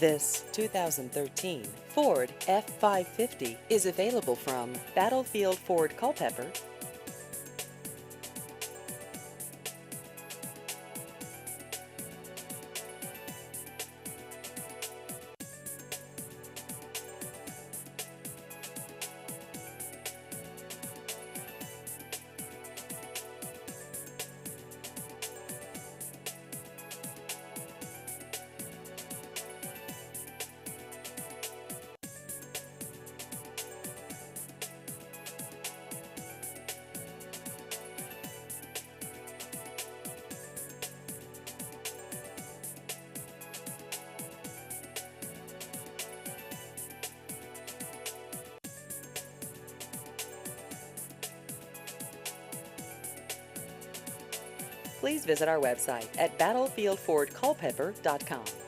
This 2013 Ford F-550 is available from Battlefield Ford Culpeper. Please visit our website at battlefieldfordculpeper.com.